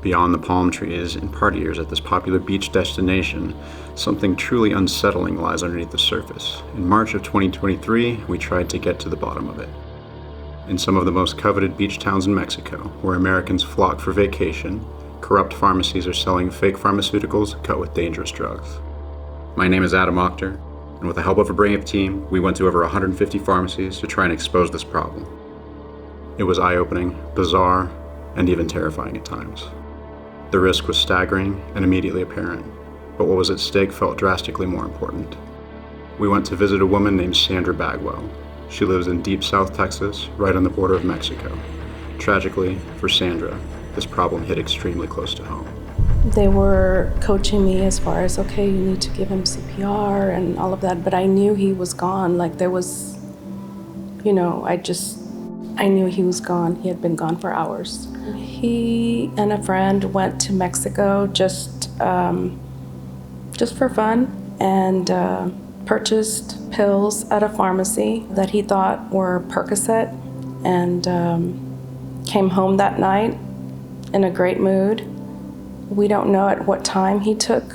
Beyond the palm trees and partiers at this popular beach destination, something truly unsettling lies underneath the surface. In March of 2023, we tried to get to the bottom of it. In some of the most coveted beach towns in Mexico, where Americans flock for vacation, corrupt pharmacies are selling fake pharmaceuticals cut with dangerous drugs. My name is Adam Akhtar, and with the help of a brave team, we went to over 150 pharmacies to try and expose this problem. It was eye-opening, bizarre, and even terrifying at times. The risk was staggering and immediately apparent, but what was at stake felt drastically more important. We went to visit a woman named Sandra Bagwell. She lives in deep South Texas, right on the border of Mexico. Tragically, for Sandra, this problem hit extremely close to home. They were coaching me as far as, okay, you need to give him CPR and all of that, but I knew he was gone. Like there was, I knew he was gone. He had been gone for hours. He and a friend went to Mexico just for fun and purchased pills at a pharmacy that he thought were Percocet and came home that night in a great mood. We don't know at what time he took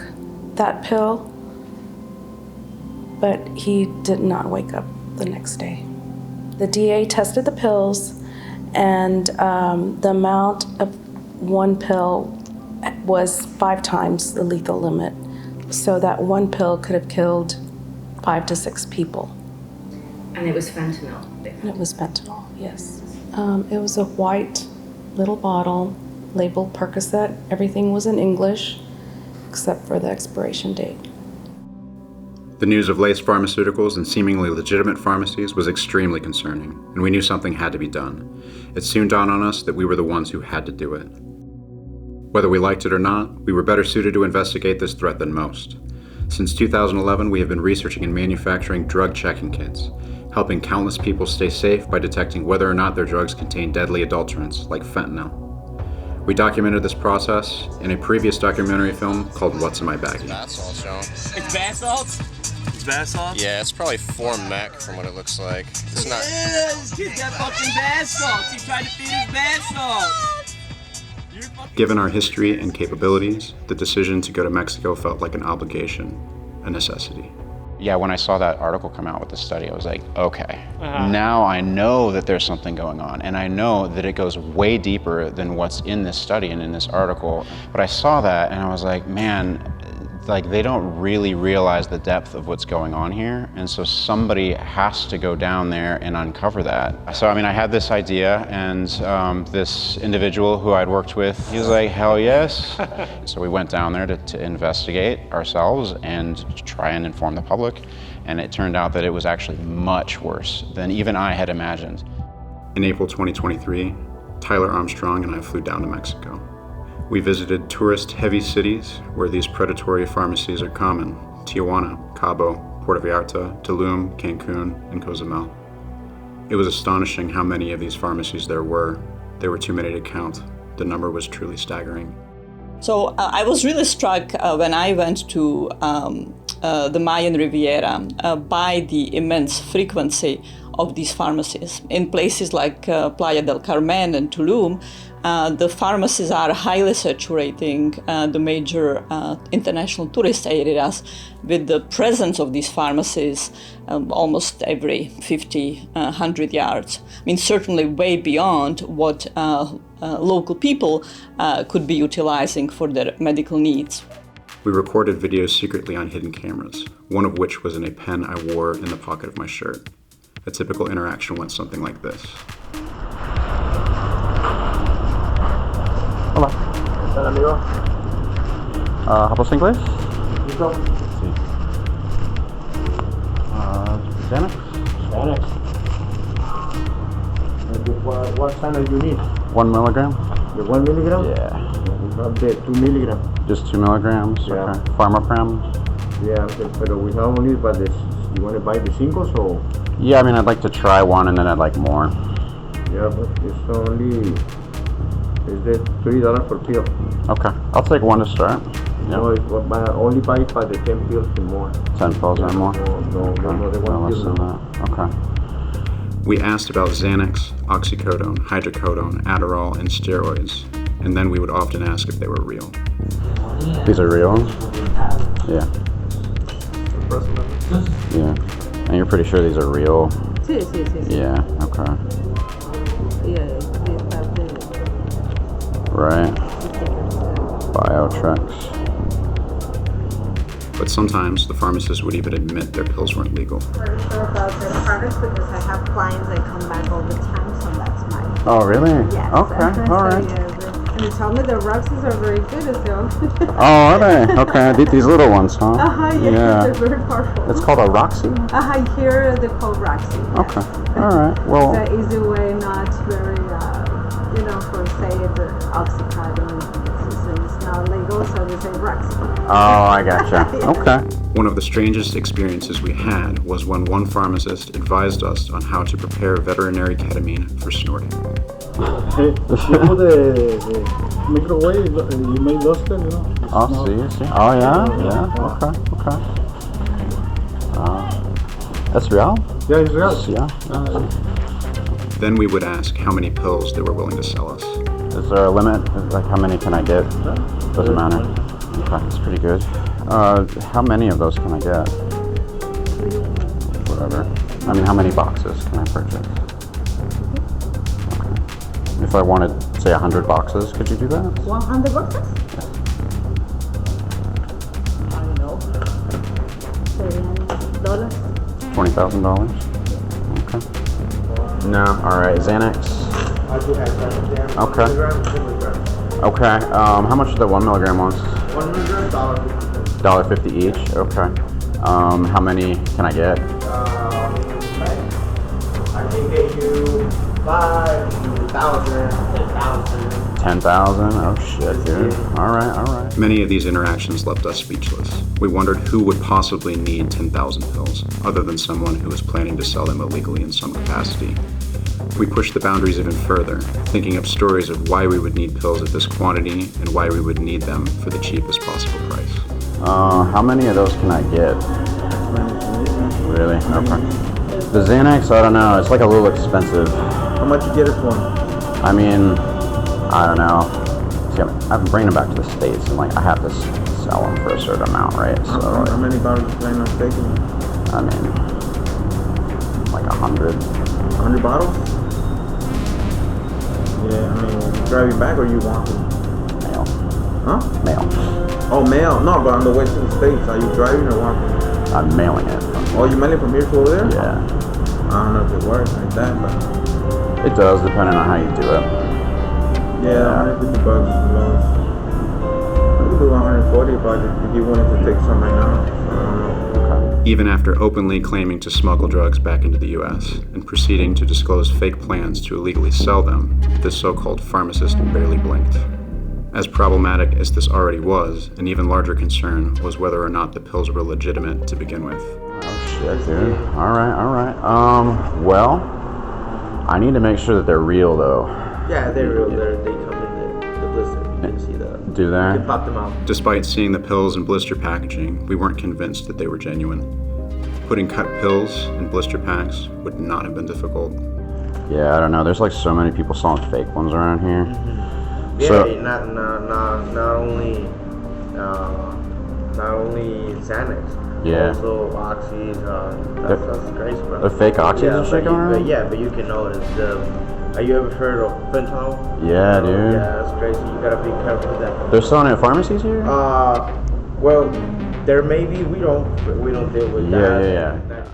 that pill, but he did not wake up the next day. The DA tested the pills, and the amount of one pill was 5 times the lethal limit. So that one pill could have killed 5 to 6 people. And it was fentanyl? It was fentanyl, yes. It was a white little bottle labeled Percocet. Everything was in English except for the expiration date. The news of laced pharmaceuticals and seemingly legitimate pharmacies was extremely concerning, and we knew something had to be done. It soon dawned on us that we were the ones who had to do it. Whether we liked it or not, we were better suited to investigate this threat than most. Since 2011, we have been researching and manufacturing drug checking kits, helping countless people stay safe by detecting whether or not their drugs contain deadly adulterants like fentanyl. We documented this process in a previous documentary film called What's in My Baggie. Bath salt, Sean. It's bath salts? It's bath salts? Yeah, it's probably 4 mech from what it looks like. It's not. This kid's got fucking bath salts. He tried to feed his bath salts. Given our history and capabilities, the decision to go to Mexico felt like an obligation, a necessity. Yeah, when I saw that article come out with the study, I was like, okay, now I know that there's something going on, and I know that it goes way deeper than what's in this study and in this article. But I saw that and I was like, man, like they don't really realize the depth of what's going on here, and so somebody has to go down there and uncover that. So I had this idea, and this individual who I'd worked with, he was like, hell yes. So we went down there to investigate ourselves and to try and inform the public, and it turned out that it was actually much worse than even I had imagined. In April 2023, Tyler Armstrong and I flew down to Mexico. We visited tourist-heavy cities where these predatory pharmacies are common: Tijuana, Cabo, Puerto Vallarta, Tulum, Cancun, and Cozumel. It was astonishing how many of these pharmacies there were. There were too many to count. The number was truly staggering. So I was really struck when I went to the Mayan Riviera by the immense frequency of these pharmacies. In places like Playa del Carmen and Tulum, the pharmacies are highly saturating the major international tourist areas, with the presence of these pharmacies almost every 50, 100 yards. Certainly way beyond what local people could be utilizing for their medical needs. We recorded videos secretly on hidden cameras, one of which was in a pen I wore in the pocket of my shirt. A typical interaction went something like this. Hola. ¿Qué tal, amigo? ¿Hablas inglés? Sí. Xanax? Xanax. What Xanax you need? 1 milligram. The 1 milligram? Yeah. We have the 2 milligram. Just 2 milligrams? Yeah. Okay. Pharmaprem? Yeah, but we have only but this. You want to buy the singles or? Yeah, I'd like to try one and then I'd like more. Yeah, but it's only. Is it $3 per pill? Okay, I'll take one to start. Yep. No, only buy it by the 10 pills or more. 10 pills or more? No, the 1 pill. Okay. We asked about Xanax, oxycodone, hydrocodone, Adderall, and steroids. and then we would often ask if they were real. These are real? Yeah. Yeah. And you're pretty sure these are real? Sí. Yeah, okay. Right. Biotreks. But sometimes the pharmacist would even admit their pills weren't legal. I'm sure about their products because I have clients that come back all the time, so that's mine. Oh, really? Yes. Okay, all right. And they tell me the Roxys are very good, so. Oh, are they? Okay, these little ones, huh? Yeah. They're very powerful. It's called a Roxy? Here they're called Roxy. Okay, all right. Well, it's an easy way, not very, for say the Oxycontin. It's not legal, so they say Roxy. Oh, I gotcha. Okay. One of the strangest experiences we had was when one pharmacist advised us on how to prepare veterinary ketamine for snorting. Microwave, you may lost it, Oh, see. Oh, yeah. Okay. That's real? Yeah, it's real. Yeah. Then we would ask how many pills they were willing to sell us. Is there a limit? Like, how many can I get? Doesn't matter. Okay, that's pretty good. How many of those can I get? Whatever. I mean, how many boxes can I purchase? Okay. If I wanted, say, 100 boxes, could you do that? 100 boxes? Yes. I don't know. $30. $20,000? Okay. No, alright. Xanax? Okay. Okay. How much are the 1 milligram ones? 1 milligram, $1.50 each? Okay. How many can I get? I can get you 5,000, 10,000. 10,000? Oh shit, dude. Alright. Many of these interactions left us speechless. We wondered who would possibly need 10,000 pills, other than someone who was planning to sell them illegally in some capacity. We pushed the boundaries even further, thinking up stories of why we would need pills at this quantity and why we would need them for the cheapest possible price. How many of those can I get? Really? Okay. The Xanax, I don't know. It's like a little expensive. How much you get it for? I mean, I don't know. See, I'm bringing them back to the States, and like I have to sell them for a certain amount, right? So how many bottles you plan on taking? I mean, like 100. 100 bottles? Yeah, I mean, you driving back or you walking? Mail. Huh? Mail. Oh, mail. No, but on the way to the States, are you driving or walking? I'm mailing it. Oh, you mailing from here to over there? Yeah. I don't know if it works like that, but It does, depending on how you do it. yeah, 150 bucks is the lowest. I could do 140 but if you wanted to take some right now. So I don't know. Even after openly claiming to smuggle drugs back into the US and proceeding to disclose fake plans to illegally sell them, this so-called pharmacist barely blinked. As problematic as this already was, an even larger concern was whether or not the pills were legitimate to begin with. Oh shit, dude. Alright. Well, I need to make sure that they're real though. Yeah, they're real. They come in the blister. You can see the. Do they? You can pop them out. Despite seeing the pills in blister packaging, we weren't convinced that they were genuine. Putting cut pills in blister packs would not have been difficult. Yeah, I don't know. There's like so many people selling fake ones around here. Yeah, So- not only Xanax. Yeah. Also oxys. That's crazy, bro. They're fake oxys and shit going around? But you can notice the. Have you ever heard of fentanyl? Yeah, dude. Yeah, that's crazy. You gotta be careful with that. They're selling it at pharmacies here? Well, there may be. We don't deal with that. Yeah.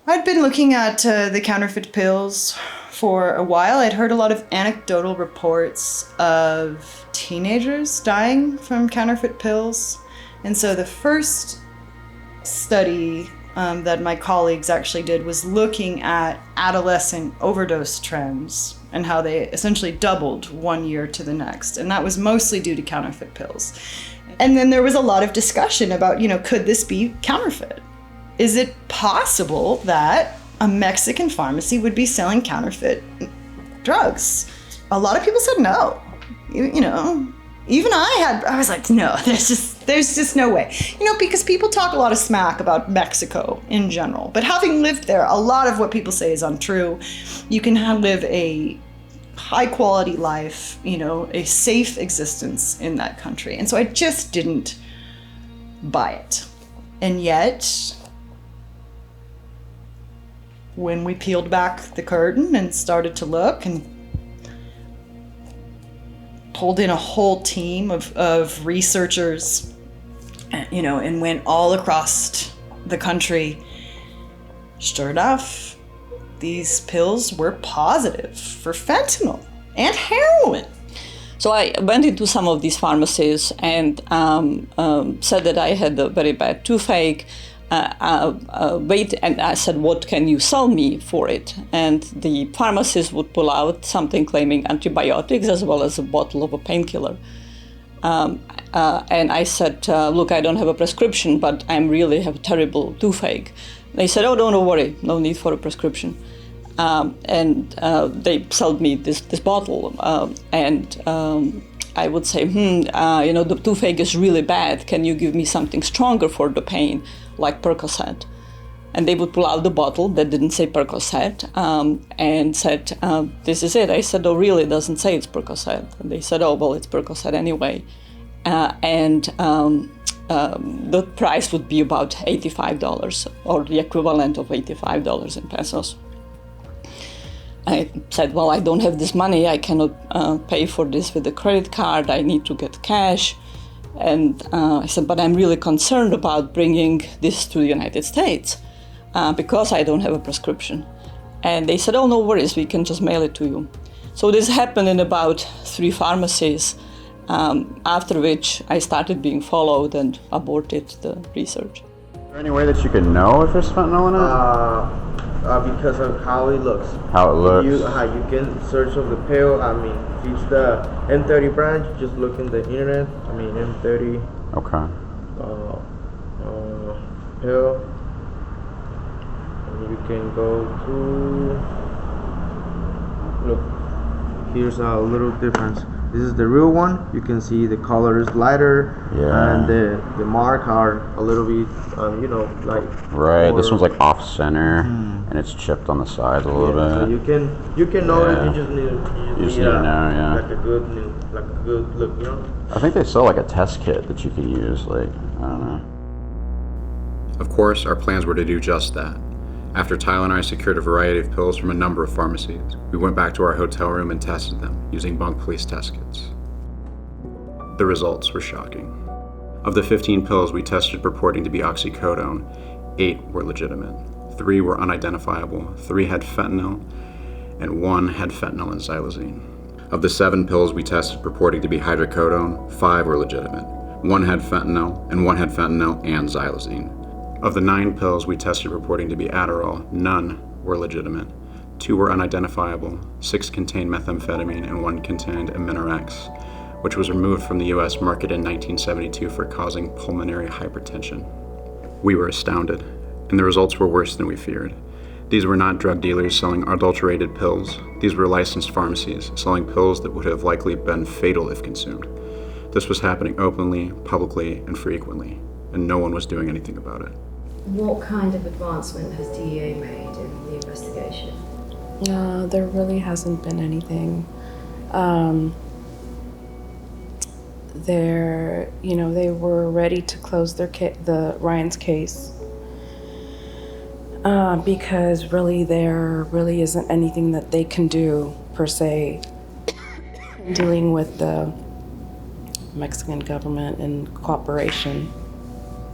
I'd been looking at the counterfeit pills for a while. I'd heard a lot of anecdotal reports of teenagers dying from counterfeit pills. And so the first study that my colleagues actually did was looking at adolescent overdose trends and how they essentially doubled 1 year to the next. And that was mostly due to counterfeit pills. And then there was a lot of discussion about, could this be counterfeit? Is it possible that a Mexican pharmacy would be selling counterfeit drugs? A lot of people said no. Even I was like, no, there's just no way. Because people talk a lot of smack about Mexico in general. But having lived there, a lot of what people say is untrue. You can live a high quality life, a safe existence in that country. And so I just didn't buy it. And yet, when we peeled back the curtain and started to look and pulled in a whole team of researchers, and went all across the country, sure enough, these pills were positive for fentanyl and heroin. So I went into some of these pharmacies and said that I had a very bad toothache. And I said, what can you sell me for it? And the pharmacist would pull out something claiming antibiotics as well as a bottle of a painkiller. And I said, look, I don't have a prescription, but I really have a terrible toothache. They said, oh, don't worry, no need for a prescription. And they sold me this bottle. I would say, the toothache is really bad. Can you give me something stronger for the pain, like Percocet? And they would pull out the bottle that didn't say Percocet and said, this is it. I said, oh, really? It doesn't say it's Percocet. And they said, oh, well, it's Percocet anyway. The price would be about $85 or the equivalent of $85 in pesos. I said, well, I don't have this money. I cannot pay for this with a credit card. I need to get cash. And I said, but I'm really concerned about bringing this to the United States because I don't have a prescription. And they said, oh, no worries, we can just mail it to you. So this happened in about 3 pharmacies, after which I started being followed and aborted the research. Is there any way that you can know if there's fentanyl in it? Because of how it looks. How it looks? You can search of the pill. If it's the M30 brand, you just look in the internet. M30. Okay. Pill. And you can go to. Look, here's a little difference. This is the real one. You can see the color is lighter, and the mark are a little bit, like. Right. This one's like off center, and it's chipped on the sides a little bit. So you can know it. You just need to know, like a good look, I think they sell like a test kit that you can use. I don't know. Of course, our plans were to do just that. After Tyler and I secured a variety of pills from a number of pharmacies, we went back to our hotel room and tested them using bunk police test kits. The results were shocking. Of the 15 pills we tested purporting to be oxycodone, 8 were legitimate, 3 were unidentifiable, 3 had fentanyl, and 1 had fentanyl and xylazine. Of the 7 pills we tested purporting to be hydrocodone, 5 were legitimate, 1 had fentanyl, and 1 had fentanyl and xylazine. Of the 9 pills we tested purporting to be Adderall, none were legitimate. 2 were unidentifiable, 6 contained methamphetamine, and 1 contained Aminorex, which was removed from the US market in 1972 for causing pulmonary hypertension. We were astounded, and the results were worse than we feared. These were not drug dealers selling adulterated pills. These were licensed pharmacies selling pills that would have likely been fatal if consumed. This was happening openly, publicly, and frequently, and no one was doing anything about it. What kind of advancement has DEA made in the investigation? There really hasn't been anything. They were ready to close the Ryan's case because really there really isn't anything that they can do per se dealing with the Mexican government and cooperation.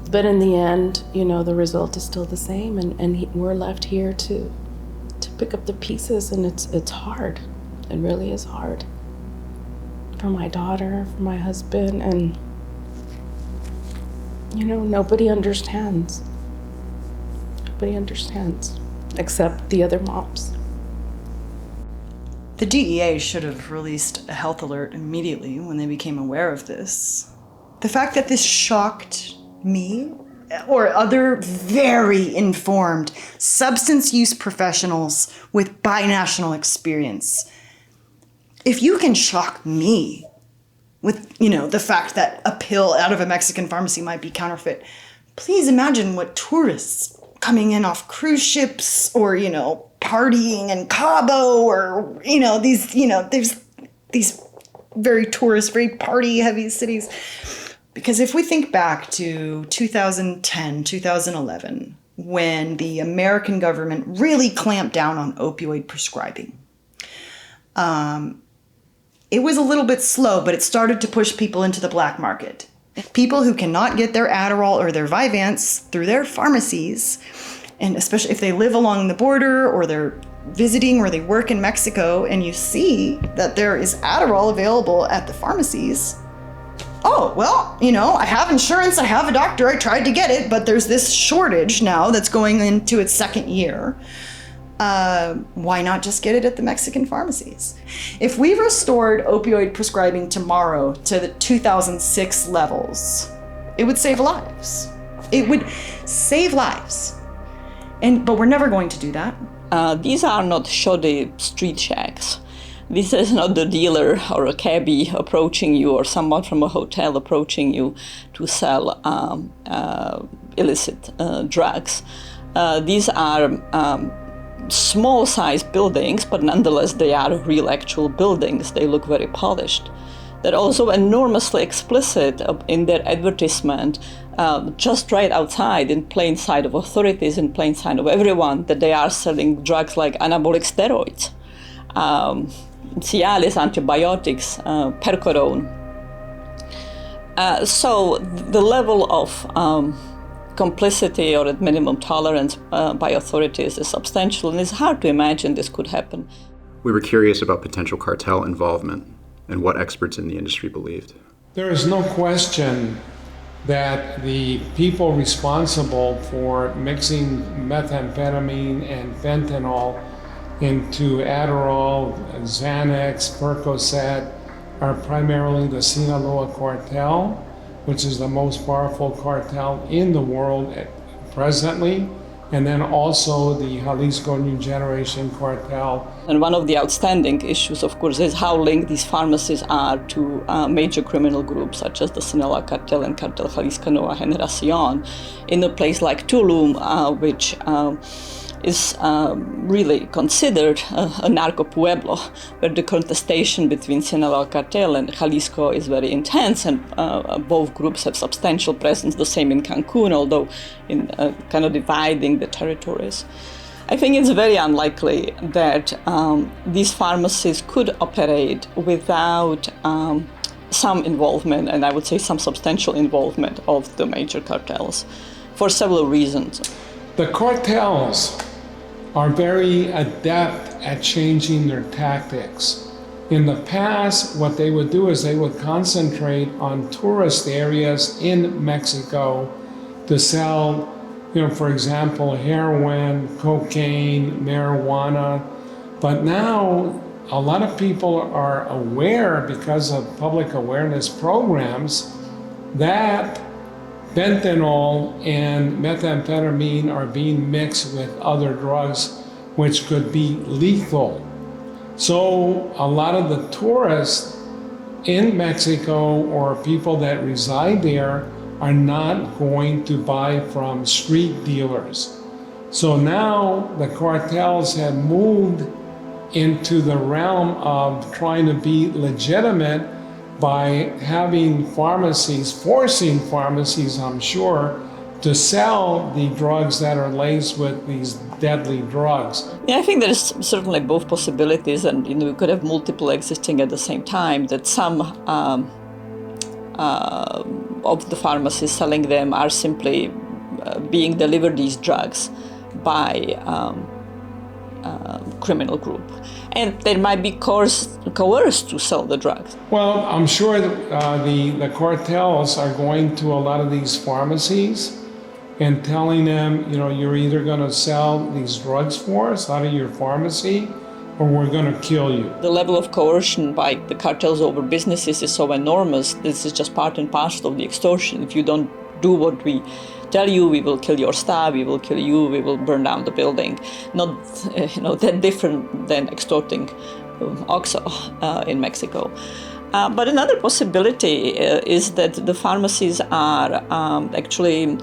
But in the end, the result is still the same, and we're left here to pick up the pieces, and it's hard. It really is hard. For my daughter, for my husband, and nobody understands. Nobody understands, except the other moms. The DEA should have released a health alert immediately when they became aware of this. The fact that this shocked me or other very informed substance use professionals with binational experience. If you can shock me with, the fact that a pill out of a Mexican pharmacy might be counterfeit, please imagine what tourists coming in off cruise ships or, partying in Cabo or, there's these very tourist, very party heavy cities. Because if we think back to 2010, 2011, when the American government really clamped down on opioid prescribing, it was a little bit slow, but it started to push people into the black market. People who cannot get their Adderall or their Vyvanse through their pharmacies, and especially if they live along the border or they're visiting or they work in Mexico and you see that there is Adderall available at the pharmacies, oh, well, I have insurance, I have a doctor, I tried to get it, but there's this shortage now that's going into its second year. Why not just get it at the Mexican pharmacies? If we restored opioid prescribing tomorrow to the 2006 levels, it would save lives. It would save lives. But we're never going to do that. These are not shoddy street shacks. This is not the dealer or a cabbie approaching you or someone from a hotel approaching you to sell illicit drugs. These are small-sized buildings, but nonetheless they are real actual buildings. They look very polished. They're also enormously explicit in their advertisement, just right outside, in plain sight of authorities, in plain sight of everyone, that they are selling drugs like anabolic steroids, Cialis, antibiotics, Percorone. So the level of complicity or at minimum tolerance by authorities is substantial, and it's hard to imagine this could happen. We were curious about potential cartel involvement and what experts in the industry believed. There is no question that the people responsible for mixing methamphetamine and fentanyl into Adderall, Xanax, Percocet are primarily the Sinaloa cartel, which is the most powerful cartel in the world presently, and then also the Jalisco New Generation cartel. And one of the outstanding issues, of course, is how linked these pharmacies are to major criminal groups such as the Sinaloa cartel and Cartel Jalisco Nueva Generación in a place like Tulum, which is really considered a narco pueblo, where the contestation between Sinaloa cartel and Jalisco is very intense, and both groups have substantial presence, the same in Cancun, although in kind of dividing the territories. I think it's very unlikely that these pharmacies could operate without some involvement, and I would say some substantial involvement of the major cartels, for several reasons. The cartels are very adept at changing their tactics. In the past, what they would do is they would concentrate on tourist areas in Mexico to sell, for example, heroin, cocaine, marijuana. But now a lot of people are aware, because of public awareness programs, that fentanyl and methamphetamine are being mixed with other drugs which could be lethal. So a lot of the tourists in Mexico or people that reside there are not going to buy from street dealers. So now the cartels have moved into the realm of trying to be legitimate by having pharmacies, forcing pharmacies, I'm sure, to sell the drugs that are laced with these deadly drugs. Yeah, I think there's certainly both possibilities, and we could have multiple existing at the same time, that some of the pharmacies selling them are simply being delivered these drugs by criminal group, and they might be coerced to sell the drugs. Well, I'm sure the cartels are going to a lot of these pharmacies and telling them, you're either going to sell these drugs for us out of your pharmacy, or we're going to kill you. The level of coercion by the cartels over businesses is so enormous. This is just part and parcel of the extortion. If you don't do what we tell you, we will kill your staff, we will kill you, we will burn down the building. Not that different than extorting OXXO in Mexico. But another possibility is that the pharmacies are actually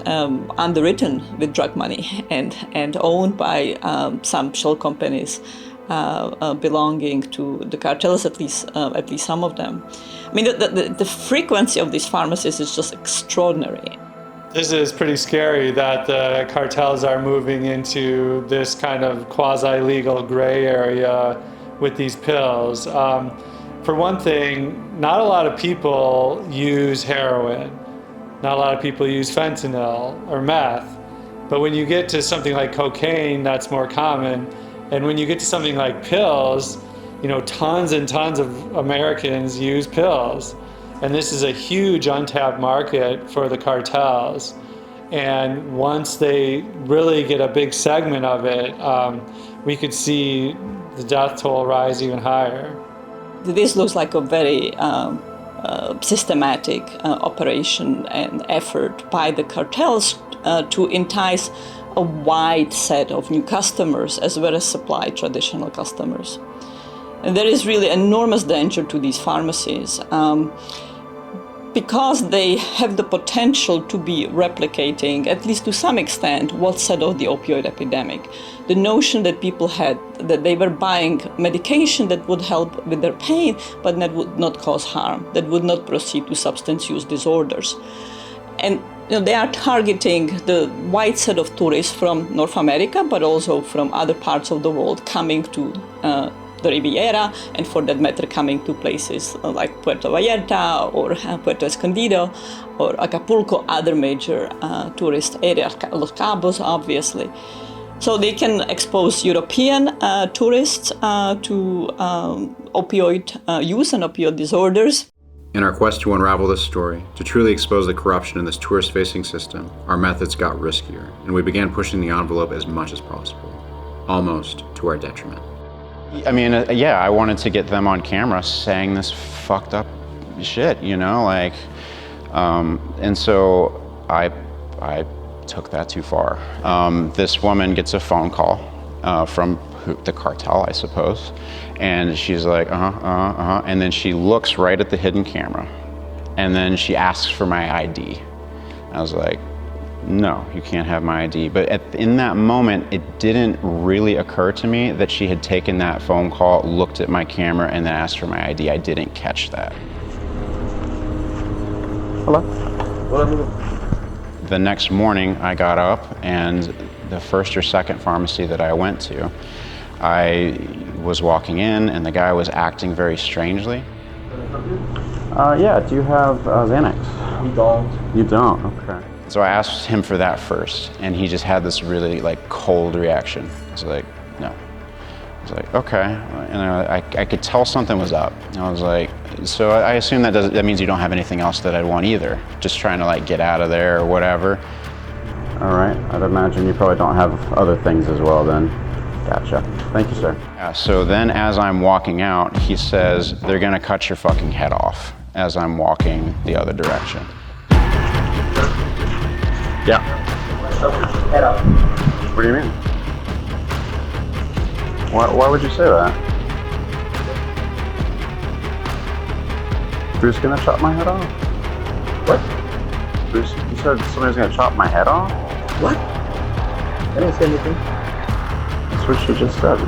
underwritten with drug money and owned by some shell companies belonging to the cartels, at least some of them. I mean, the frequency of these pharmacies is just extraordinary. This is pretty scary that the cartels are moving into this kind of quasi-legal gray area with these pills. For one thing, not a lot of people use heroin. Not a lot of people use fentanyl or meth. But when you get to something like cocaine, that's more common. And when you get to something like pills, you know, tons and tons of Americans use pills. And this is a huge untapped market for the cartels. And once they really get a big segment of it, we could see the death toll rise even higher. This looks like a very systematic operation and effort by the cartels to entice a wide set of new customers as well as supply traditional customers. And there is really enormous danger to these pharmacies because they have the potential to be replicating, at least to some extent, what set off the opioid epidemic. The notion that people had that they were buying medication that would help with their pain, but that would not cause harm, that would not proceed to substance use disorders. And they are targeting the wide set of tourists from North America, but also from other parts of the world coming to the Riviera, and for that matter coming to places like Puerto Vallarta or Puerto Escondido or Acapulco, other major tourist areas, Los Cabos obviously. So they can expose European tourists to opioid use and opioid disorders. In our quest to unravel this story, to truly expose the corruption in this tourist-facing system, our methods got riskier, and we began pushing the envelope as much as possible, almost to our detriment. I mean, yeah, I wanted to get them on camera saying this fucked up shit, you know, like, and so I took that too far. This woman gets a phone call from the cartel, I suppose, and she's like, and then she looks right at the hidden camera, and then she asks for my ID. I was like, no, you can't have my ID. But in that moment, it didn't really occur to me that she had taken that phone call, looked at my camera, and then asked for my ID. I didn't catch that. Hello? The next morning, I got up, and the first or second pharmacy that I went to, I was walking in, and the guy was acting very strangely. Yeah, do you have Xanax? We don't. You don't? Okay. So I asked him for that first, and he just had this really cold reaction. I was like, no. I was like, okay. And I could tell something was up. And I was like, so I assume that means you don't have anything else that I'd want either. Just trying to get out of there or whatever. All right, I'd imagine you probably don't have other things as well then. Gotcha. Thank you, sir. Yeah, so then as I'm walking out, he says, they're gonna cut your fucking head off as I'm walking the other direction. Yeah. Head off. What do you mean? Why would you say that? Bruce gonna chop my head off? What? Bruce, you said somebody's gonna chop my head off? What? I didn't say anything. That's what she just said.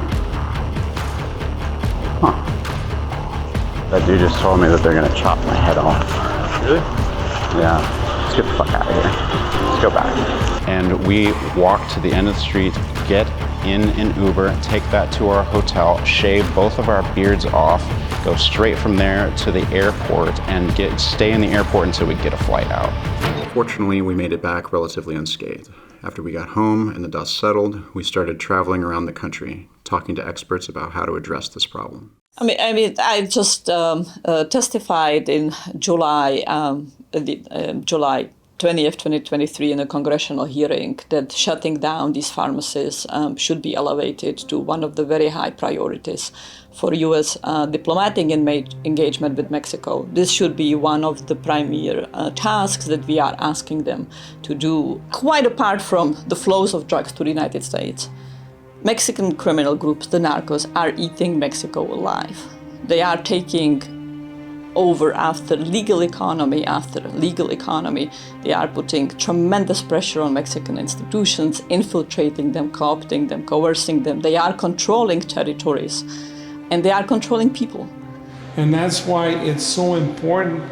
Huh. That dude just told me that they're gonna chop my head off. Really? Yeah. Let's get the fuck out of here. Let's go back. And we walk to the end of the street, get in an Uber, take that to our hotel, shave both of our beards off, go straight from there to the airport, and stay in the airport until we get a flight out. Fortunately, we made it back relatively unscathed. After we got home and the dust settled, we started traveling around the country, talking to experts about how to address this problem. I just testified in July 20th, 2023 in a congressional hearing that shutting down these pharmacies should be elevated to one of the very high priorities for U.S. diplomatic engagement with Mexico. This should be one of the premier tasks that we are asking them to do, quite apart from the flows of drugs to the United States. Mexican criminal groups, the narcos, are eating Mexico alive. They are taking over after legal economy after legal economy. They are putting tremendous pressure on Mexican institutions, infiltrating them, co-opting them, coercing them. They are controlling territories, and they are controlling people. And that's why it's so important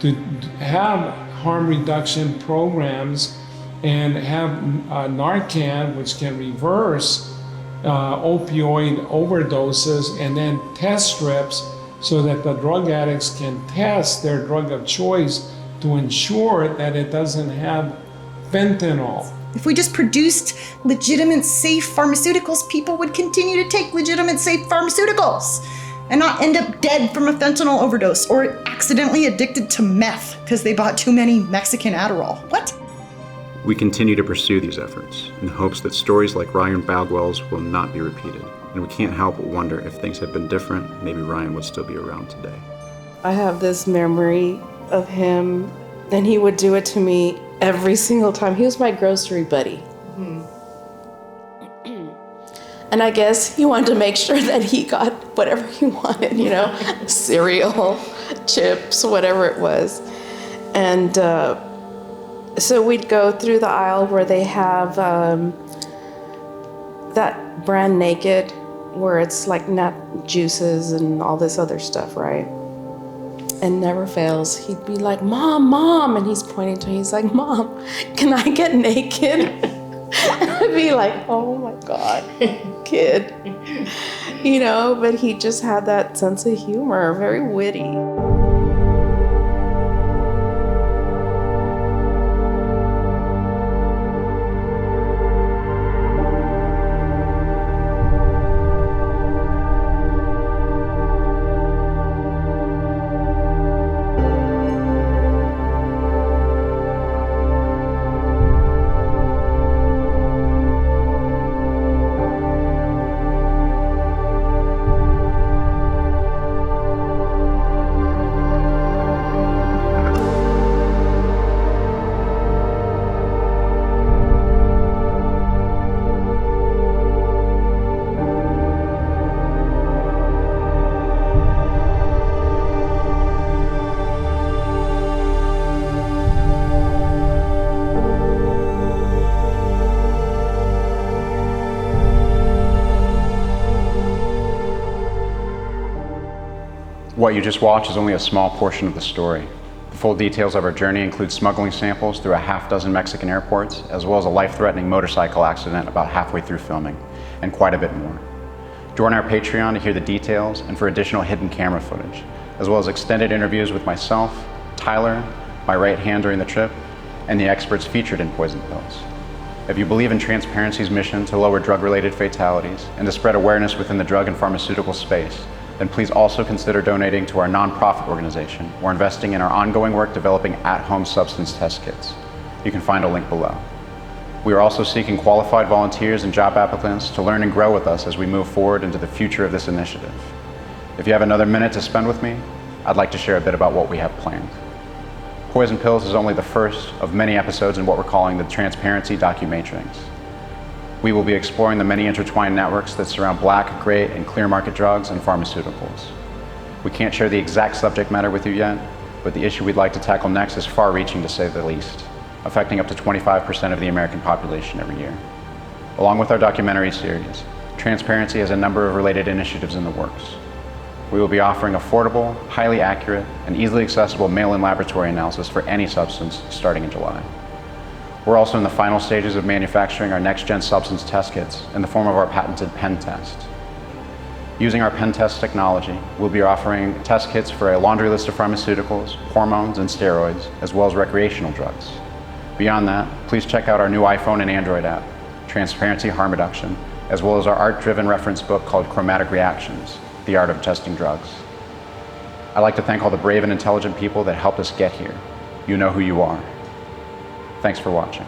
to have harm reduction programs and have Narcan, which can reverse opioid overdoses, and then test strips so that the drug addicts can test their drug of choice to ensure that it doesn't have fentanyl. If we just produced legitimate, safe pharmaceuticals, people would continue to take legitimate, safe pharmaceuticals and not end up dead from a fentanyl overdose or accidentally addicted to meth because they bought too many Mexican Adderall. What? We continue to pursue these efforts in hopes that stories like Ryan Bagwell's will not be repeated, and we can't help but wonder if things had been different, maybe Ryan would still be around today. I have this memory of him, and he would do it to me every single time. He was my grocery buddy. And I guess he wanted to make sure that he got whatever he wanted, you know, cereal, chips, whatever it was. And so we'd go through the aisle where they have that brand Naked, where it's like nut juices and all this other stuff, right? And never fails, he'd be like, "Mom, Mom," and he's pointing to me, he's like, "Mom, can I get naked?" And I'd be like, "Oh my God, kid." You know, but he just had that sense of humor, very witty. What you just watched is only a small portion of the story. The full details of our journey include smuggling samples through a half-dozen Mexican airports, as well as a life-threatening motorcycle accident about halfway through filming, and quite a bit more. Join our Patreon to hear the details and for additional hidden camera footage, as well as extended interviews with myself, Tyler, my right hand during the trip, and the experts featured in Poison Pills. If you believe in Transparency's mission to lower drug-related fatalities and to spread awareness within the drug and pharmaceutical space, then please also consider donating to our nonprofit organization or investing in our ongoing work developing at-home substance test kits. You can find a link below. We are also seeking qualified volunteers and job applicants to learn and grow with us as we move forward into the future of this initiative. If you have another minute to spend with me, I'd like to share a bit about what we have planned. Poison Pills is only the first of many episodes in what we're calling the Transparency Documatrix. We will be exploring the many intertwined networks that surround black, gray, and clear market drugs and pharmaceuticals. We can't share the exact subject matter with you yet, but the issue we'd like to tackle next is far-reaching to say the least, affecting up to 25% of the American population every year. Along with our documentary series, Transparency has a number of related initiatives in the works. We will be offering affordable, highly accurate, and easily accessible mail-in laboratory analysis for any substance starting in July. We're also in the final stages of manufacturing our next-gen substance test kits in the form of our patented pen test. Using our pen test technology, we'll be offering test kits for a laundry list of pharmaceuticals, hormones, and steroids, as well as recreational drugs. Beyond that, please check out our new iPhone and Android app, Transparency Harm Reduction, as well as our art-driven reference book called Chromatic Reactions, The Art of Testing Drugs. I'd like to thank all the brave and intelligent people that helped us get here. You know who you are. Thanks for watching.